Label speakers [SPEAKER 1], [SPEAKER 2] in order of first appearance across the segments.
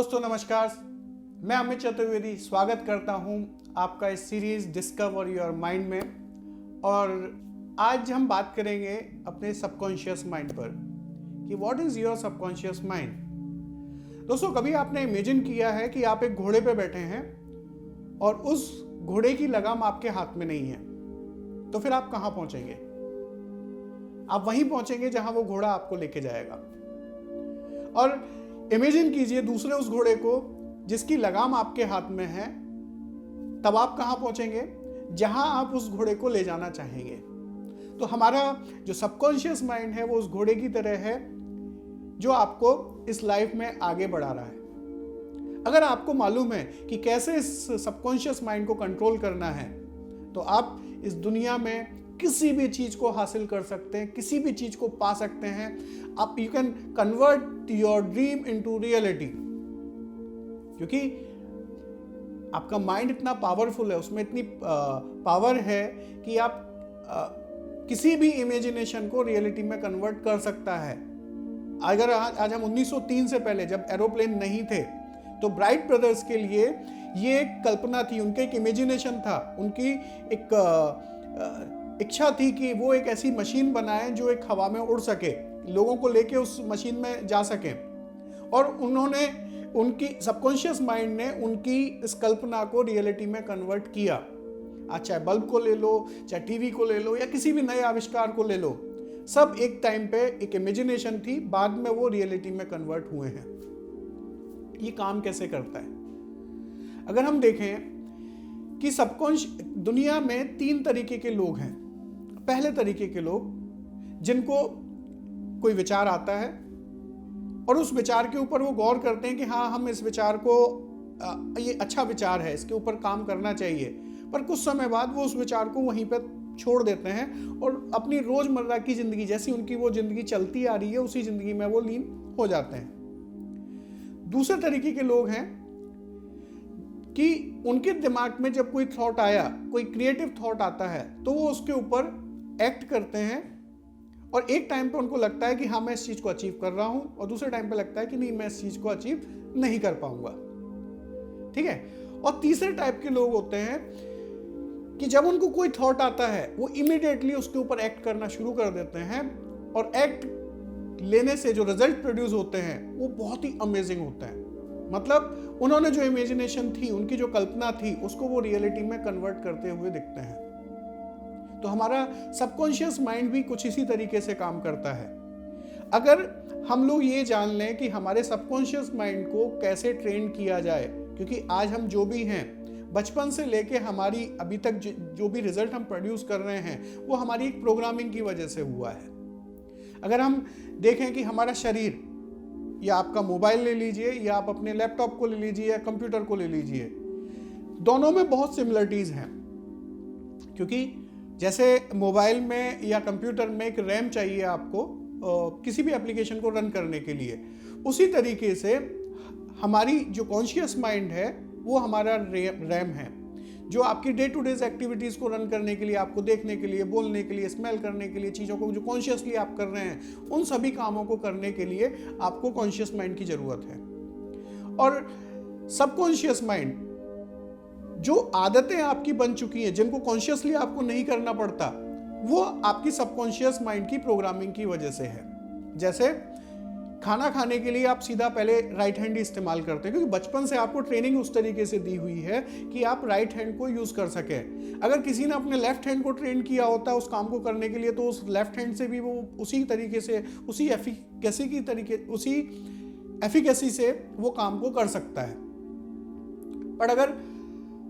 [SPEAKER 1] दोस्तों नमस्कार, मैं अमित चतुर्वेदी स्वागत करता हूं आपका इस सीरीज डिस्कवर योर माइंड में। और आज हम बात करेंगे अपने सबकॉन्शियस माइंड पर कि what is your subconscious mind. दोस्तों, कभी आपने इमेजिन किया है कि आप एक घोड़े पे बैठे हैं और उस घोड़े की लगाम आपके हाथ में नहीं है, तो फिर आप कहां पहुंचेंगे? आप वहीं पहुंचेंगे जहां वो घोड़ा आपको लेके जाएगा। और इमेजिन कीजिए दूसरे उस घोड़े को जिसकी लगाम आपके हाथ में है, तब आप कहां पहुंचेंगे? जहां आप उस घोड़े को ले जाना चाहेंगे। तो हमारा जो सबकॉन्शियस माइंड है वो उस घोड़े की तरह है जो आपको इस लाइफ में आगे बढ़ा रहा है। अगर आपको मालूम है कि कैसे इस सबकॉन्शियस माइंड को कंट्रोल करना है, तो आप इस दुनिया में किसी भी चीज को हासिल कर सकते हैं, किसी भी चीज को पा सकते हैं। आप you can convert your dream into reality, क्योंकि आपका माइंड इतना पावरफुल है, उसमें इतनी पावर है कि आप किसी भी इमेजिनेशन को रियलिटी में कन्वर्ट कर सकता है। अगर आज हम 1903 से पहले जब एरोप्लेन नहीं थे, तो ब्राइट ब्रदर्स के लिए ये एक कल्पना थी, उनके एक इमेजिनेशन था, उनकी एक इच्छा थी कि वो एक ऐसी मशीन बनाए जो एक हवा में उड़ सके, लोगों को लेके उस मशीन में जा सके। और उन्होंने, उनकी सबकॉन्शियस माइंड ने उनकी इस कल्पना को रियलिटी में कन्वर्ट किया। आज चाहे बल्ब को ले लो, चाहे टीवी को ले लो, या किसी भी नए आविष्कार को ले लो, सब एक टाइम पे एक इमेजिनेशन थी, बाद में वो रियलिटी में कन्वर्ट हुए हैं। ये काम कैसे करता है? अगर हम देखें कि सबकॉन्शियस दुनिया में 3 तरीके के लोग हैं। पहले तरीके के लोग जिनको कोई विचार आता है और उस विचार के ऊपर वो गौर करते हैं कि हाँ, हम इस विचार को ये अच्छा विचार है, इसके ऊपर काम करना चाहिए, पर कुछ समय बाद वो उस विचार को वहीं पर छोड़ देते हैं और अपनी रोजमर्रा की जिंदगी, जैसी उनकी वो जिंदगी चलती आ रही है, उसी जिंदगी में वो लीन हो जाते हैं। दूसरे तरीके के लोग हैं कि उनके दिमाग में जब कोई थॉट आया, कोई क्रिएटिव थॉट आता है, तो वो उसके ऊपर एक्ट करते हैं। और एक टाइम पे उनको लगता है कि हाँ, मैं इस चीज को अचीव कर रहा हूं, और दूसरे टाइम पे लगता है कि नहीं, मैं इस चीज को अचीव नहीं कर पाऊंगा। ठीक है। और तीसरे टाइप के लोग होते हैं कि जब उनको कोई थॉट आता है, वो इमीडिएटली उसके ऊपर एक्ट करना शुरू कर देते हैं, और एक्ट लेने से जो रिजल्ट प्रोड्यूस होते हैं वो बहुत ही अमेजिंग होते हैं। मतलब उन्होंने जो इमेजिनेशन थी, उनकी जो कल्पना थी, उसको वो रियलिटी में कन्वर्ट करते हुए दिखते हैं। तो हमारा सबकॉन्शियस माइंड भी कुछ इसी तरीके से काम करता है। अगर हम लोग ये जान लें कि हमारे सबकॉन्शियस माइंड को कैसे ट्रेन किया जाए, क्योंकि आज हम जो भी हैं, बचपन से लेके हमारी अभी तक जो भी रिजल्ट हम प्रोड्यूस कर रहे हैं, वो हमारी एक प्रोग्रामिंग की वजह से हुआ है। अगर हम देखें कि हमारा शरीर, या आपका मोबाइल ले लीजिए, या आप अपने लैपटॉप को ले लीजिए, या कंप्यूटर को ले लीजिए, दोनों में बहुत सिमिलरिटीज हैं। क्योंकि जैसे मोबाइल में या कंप्यूटर में एक रैम चाहिए आपको किसी भी एप्लीकेशन को रन करने के लिए, उसी तरीके से हमारी जो कॉन्शियस माइंड है वो हमारा रैम है, जो आपकी डे टू डे एक्टिविटीज़ को रन करने के लिए, आपको देखने के लिए, बोलने के लिए, स्मेल करने के लिए, चीज़ों को जो कॉन्शियसली आप कर रहे हैं, उन सभी कामों को करने के लिए आपको कॉन्शियस माइंड की ज़रूरत है। और सबकॉन्शियस माइंड, जो आदतें आपकी बन चुकी हैं, जिनको कॉन्शियसली आपको नहीं करना पड़ता, वो आपकी सबकॉन्शियस माइंड की प्रोग्रामिंग की वजह से है। जैसे खाना खाने के लिए आप सीधा पहले राइट हैंड ही इस्तेमाल करते हैं, क्योंकि बचपन से आपको ट्रेनिंग उस तरीके से दी हुई है कि आप राइट हैंड को यूज कर सकें। अगर किसी ने अपने लेफ्ट हैंड को ट्रेन किया होता उस काम को करने के लिए, तो उस लेफ्ट हैंड से भी वो उसी तरीके से, उसी एफिकेसी से वो काम को कर सकता है। पर अगर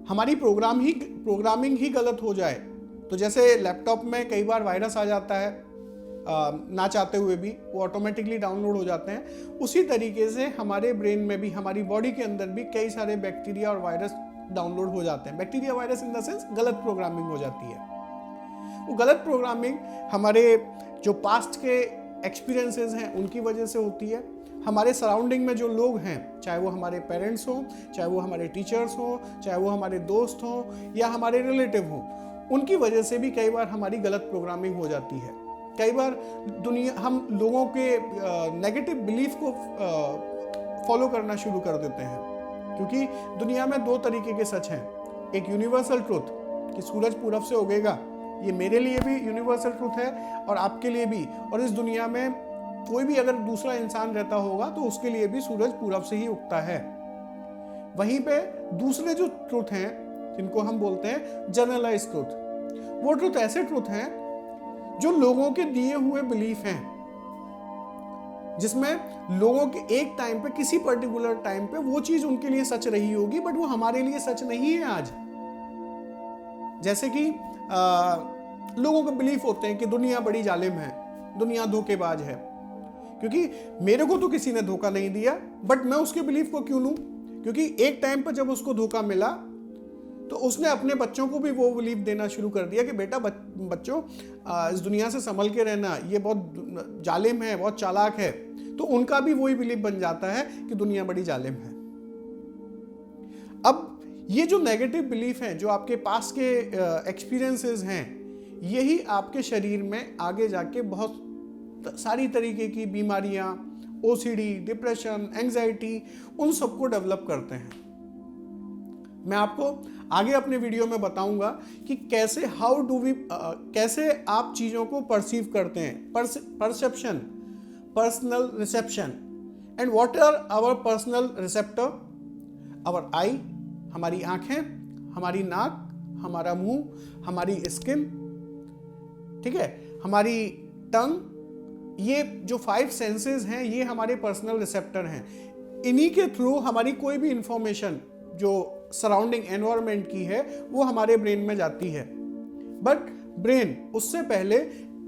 [SPEAKER 1] हमारी प्रोग्रामिंग ही गलत हो जाए, तो जैसे लैपटॉप में कई बार वायरस आ जाता है, ना चाहते हुए भी वो ऑटोमेटिकली डाउनलोड हो जाते हैं, उसी तरीके से हमारे ब्रेन में भी, हमारी बॉडी के अंदर भी कई सारे बैक्टीरिया और वायरस डाउनलोड हो जाते हैं। Bacteria virus in the sense गलत प्रोग्रामिंग हो जाती है। वो गलत प्रोग्रामिंग हमारे जो पास्ट के एक्सपीरियंसेस हैं उनकी वजह से होती है। हमारे सराउंडिंग में जो लोग हैं, चाहे वो हमारे पेरेंट्स हों, चाहे वो हमारे टीचर्स हों, चाहे वो हमारे दोस्त हों, या हमारे रिलेटिव हों, उनकी वजह से भी कई बार हमारी गलत प्रोग्रामिंग हो जाती है। कई बार हम लोगों के नेगेटिव बिलीफ को फॉलो करना शुरू कर देते हैं, क्योंकि दुनिया में दो तरीके के सच हैं। एक यूनिवर्सल ट्रुथ कि सूरज पूरब से उगेगा, ये मेरे लिए भी यूनिवर्सल ट्रुथ है और आपके लिए भी, और इस दुनिया में कोई भी अगर दूसरा इंसान रहता होगा तो उसके लिए भी सूरज पूरब से ही उगता है। वहीं पे दूसरे जो ट्रुथ हैं जिनको हम बोलते हैं जनरलाइज ट्रुथ, वो ट्रुथ ऐसे ट्रुथ हैं जो लोगों के दिए हुए बिलीफ हैं, जिसमें लोगों के एक टाइम पे किसी पर्टिकुलर टाइम पे वो चीज उनके लिए सच रही होगी, बट वो हमारे लिए सच नहीं है आज। जैसे कि लोगों के बिलीफ होते हैं कि दुनिया बड़ी जालिम है, दुनिया धोखेबाज है, क्योंकि मेरे को तो किसी ने धोखा नहीं दिया, बट मैं उसके बिलीफ को क्यों लूं? क्योंकि एक टाइम पर जब उसको धोखा मिला तो उसने अपने बच्चों को भी वो बिलीफ देना शुरू कर दिया कि बेटा बच्चों इस दुनिया से संभल के रहना, ये बहुत जालिम है, बहुत चालाक है। तो उनका भी वही बिलीफ बन जाता है कि दुनिया बड़ी जालिम है। अब ये जो नेगेटिव बिलीफ हैं, जो आपके पास के एक्सपीरियंसेस हैं, यही आपके शरीर में आगे जाके बहुत सारी तरीके की बीमारियां, ओसीडी, डिप्रेशन, एंजाइटी, उन सबको डेवलप करते हैं। मैं आपको आगे अपने वीडियो में बताऊंगा कि कैसे कैसे आप चीजों को परसीव करते हैं, perception, personal reception, and what are our personal receptor. Our eye, हमारी आंखें, हमारी नाक, हमारा मुंह, हमारी स्किन, ठीक है, हमारी टंग, ये जो 5 सेंसेस हैं ये हमारे पर्सनल रिसेप्टर हैं। इन्हीं के थ्रू हमारी कोई भी इंफॉर्मेशन जो सराउंडिंग एनवायरनमेंट की है वो हमारे ब्रेन में जाती है, बट ब्रेन उससे पहले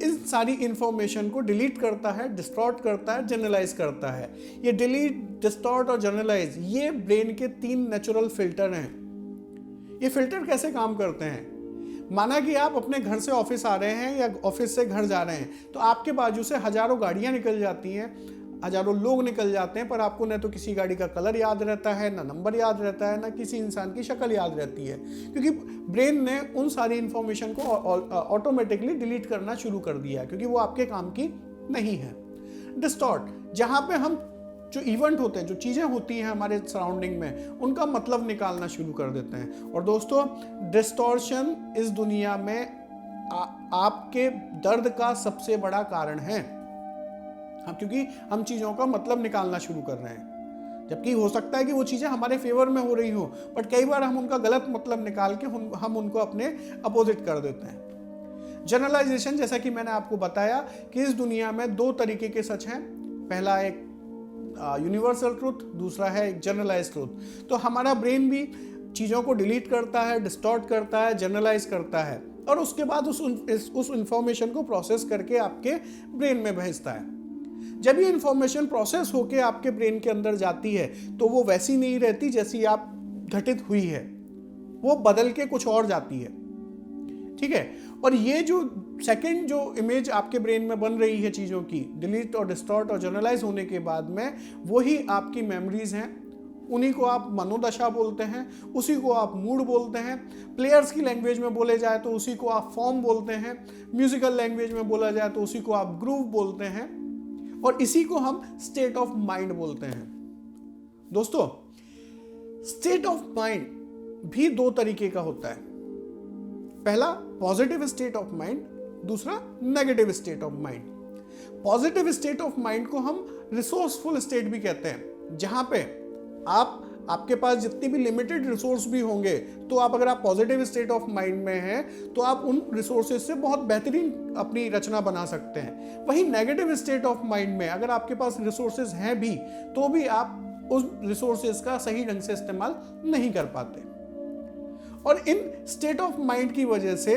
[SPEAKER 1] इन सारी इंफॉर्मेशन को डिलीट करता है, डिस्टॉर्ट करता है, जनरलाइज करता है। ये डिलीट, डिस्टॉर्ट और जनरलाइज, ये ब्रेन के 3 नेचुरल फिल्टर हैं। ये फिल्टर कैसे काम करते हैं? माना कि आप अपने घर से ऑफिस आ रहे हैं या ऑफिस से घर जा रहे हैं, तो आपके बाजू से हजारों गाड़ियां निकल जाती हैं, हजारों लोग निकल जाते हैं, पर आपको न तो किसी गाड़ी का कलर याद रहता है, ना नंबर याद रहता है, ना किसी इंसान की शक्ल याद रहती है, क्योंकि ब्रेन ने उन सारी इंफॉर्मेशन को ऑटोमेटिकली डिलीट करना शुरू कर दिया है, क्योंकि वो आपके काम की नहीं है। डिस्टॉर्ट, जहां पे हम जो इवेंट होते हैं, जो चीज़ें होती हैं हमारे सराउंडिंग में, उनका मतलब निकालना शुरू कर देते हैं। और दोस्तों, डिस्टॉर्शन इस दुनिया में आपके दर्द का सबसे बड़ा कारण है, क्योंकि हम चीज़ों का मतलब निकालना शुरू कर रहे हैं, जबकि हो सकता है कि वो चीज़ें हमारे फेवर में हो रही हो, बट कई बार हम उनका गलत मतलब निकाल के हम उनको अपने अपोजिट कर देते हैं। जनरलाइजेशन, जैसा कि मैंने आपको बताया कि इस दुनिया में 2 तरीके के सच हैं। पहला एक यूनिवर्सल ट्रुथ, दूसरा है एक जनरलाइज ट्रुथ। तो हमारा ब्रेन भी चीज़ों को डिलीट करता है, डिस्टॉर्ट करता है, जनरलाइज करता है, और उसके बाद उस इंफॉर्मेशन को प्रोसेस करके आपके ब्रेन में भेजता है। जब ये इंफॉर्मेशन प्रोसेस होके आपके ब्रेन के अंदर जाती है तो वो वैसी नहीं रहती जैसी आप घटित हुई है, वो बदल के कुछ और जाती है, ठीक है। और ये जो सेकंड जो इमेज आपके ब्रेन में बन रही है चीज़ों की, डिलीट और डिस्टॉर्ट और जनरलाइज होने के बाद में, वही आपकी मेमोरीज हैं। उन्हीं को आप मनोदशा बोलते हैं, उसी को आप मूड बोलते हैं। प्लेयर्स की लैंग्वेज में बोले जाए तो उसी को आप फॉर्म बोलते हैं, म्यूजिकल लैंग्वेज में बोला जाए तो उसी को आप ग्रूव बोलते हैं, और इसी को हम स्टेट ऑफ माइंड बोलते हैं। दोस्तों, स्टेट ऑफ माइंड भी 2 तरीके का होता है। पहला पॉजिटिव स्टेट ऑफ माइंड, दूसरा negative state of mind. Positive state of mind को हम रिसोर्सफुल स्टेट भी कहते हैं, जहां पे आपके पास जितनी भी लिमिटेड रिसोर्स भी होंगे, तो आप अगर आप पॉजिटिव स्टेट ऑफ माइंड में हैं तो आप उन रिसोर्सेज से बहुत बेहतरीन अपनी रचना बना सकते हैं। वहीं नेगेटिव स्टेट ऑफ माइंड में अगर आपके पास रिसोर्सेज हैं भी, तो भी आप उस रिसोर्सेज का सही ढंग से इस्तेमाल नहीं कर पाते। और इन स्टेट ऑफ माइंड की वजह से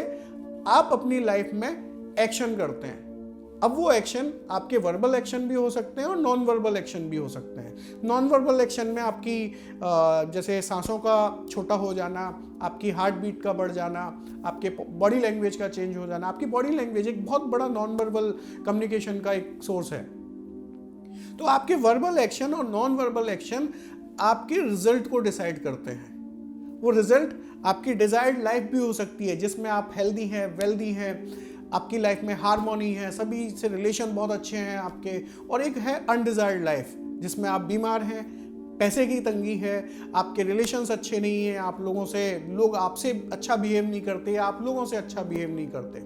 [SPEAKER 1] आप अपनी लाइफ में एक्शन करते हैं। अब वो एक्शन आपके वर्बल एक्शन भी हो सकते हैं और नॉन वर्बल एक्शन भी हो सकते हैं। नॉन वर्बल एक्शन में आपकी जैसे सांसों का छोटा हो जाना, आपकी हार्ट बीट का बढ़ जाना, आपके बॉडी लैंग्वेज का चेंज हो जाना। आपकी बॉडी लैंग्वेज एक बहुत बड़ा नॉन वर्बल कम्युनिकेशन का एक सोर्स है। तो आपके वर्बल एक्शन और नॉन वर्बल एक्शन आपके रिजल्ट को डिसाइड करते हैं। वो रिजल्ट आपकी डिजायर्ड लाइफ भी हो सकती है, जिसमें आप हेल्दी हैं, वेल्दी हैं, आपकी लाइफ में हार्मोनी है, सभी से रिलेशन बहुत अच्छे हैं आपके। और एक है अनडिजायर्ड लाइफ, जिसमें आप बीमार हैं, पैसे की तंगी है, आपके रिलेशंस अच्छे नहीं हैं, लोग आपसे अच्छा बिहेव नहीं करते, आप लोगों से अच्छा बिहेव नहीं करते।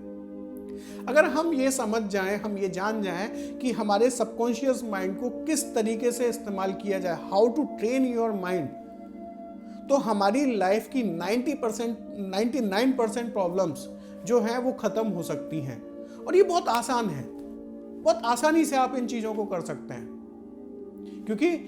[SPEAKER 1] अगर हम ये समझ जाएं, हम ये जान जाएं कि हमारे सबकॉन्शियस माइंड को किस तरीके से इस्तेमाल किया जाए, how to train your mind, तो हमारी लाइफ की 99% प्रॉब्लम्स जो हैं वो खत्म हो सकती हैं। और ये बहुत आसान है, बहुत आसानी से आप इन चीज़ों को कर सकते हैं, क्योंकि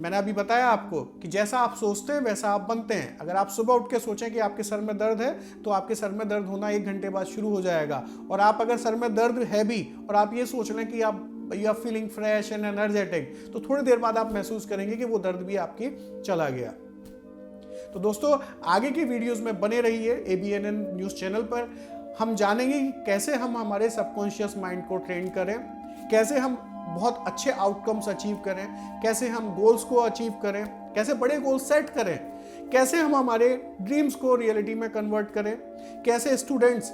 [SPEAKER 1] मैंने अभी बताया आपको कि जैसा आप सोचते हैं वैसा आप बनते हैं। अगर आप सुबह उठ के सोचें कि आपके सर में दर्द है, तो आपके सर में दर्द होना 1 घंटे बाद शुरू हो जाएगा। और आप अगर सर में दर्द है भी और आप ये सोच लें कि आप you are feeling fresh and energetic, तो थोड़ी देर बाद आप महसूस करेंगे कि वो दर्द भी आपकी चला गया। तो दोस्तों, आगे की वीडियोस में बने रहिए ABNN न्यूज़ चैनल पर। हम जानेंगे कि कैसे हम हमारे सबकॉन्शियस माइंड को ट्रेन करें, कैसे हम बहुत अच्छे आउटकम्स अचीव करें, कैसे हम गोल्स को अचीव करें, कैसे बड़े गोल्स सेट करें, कैसे हम हमारे ड्रीम्स को रियलिटी में कन्वर्ट करें, कैसे स्टूडेंट्स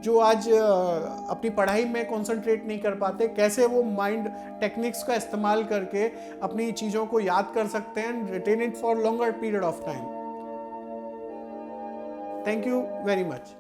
[SPEAKER 1] जो आज अपनी पढ़ाई में कंसंट्रेट नहीं कर पाते, कैसे वो माइंड टेक्निक्स का इस्तेमाल करके अपनी चीज़ों को याद कर सकते हैं, retain it for longer period of time. Thank you very much.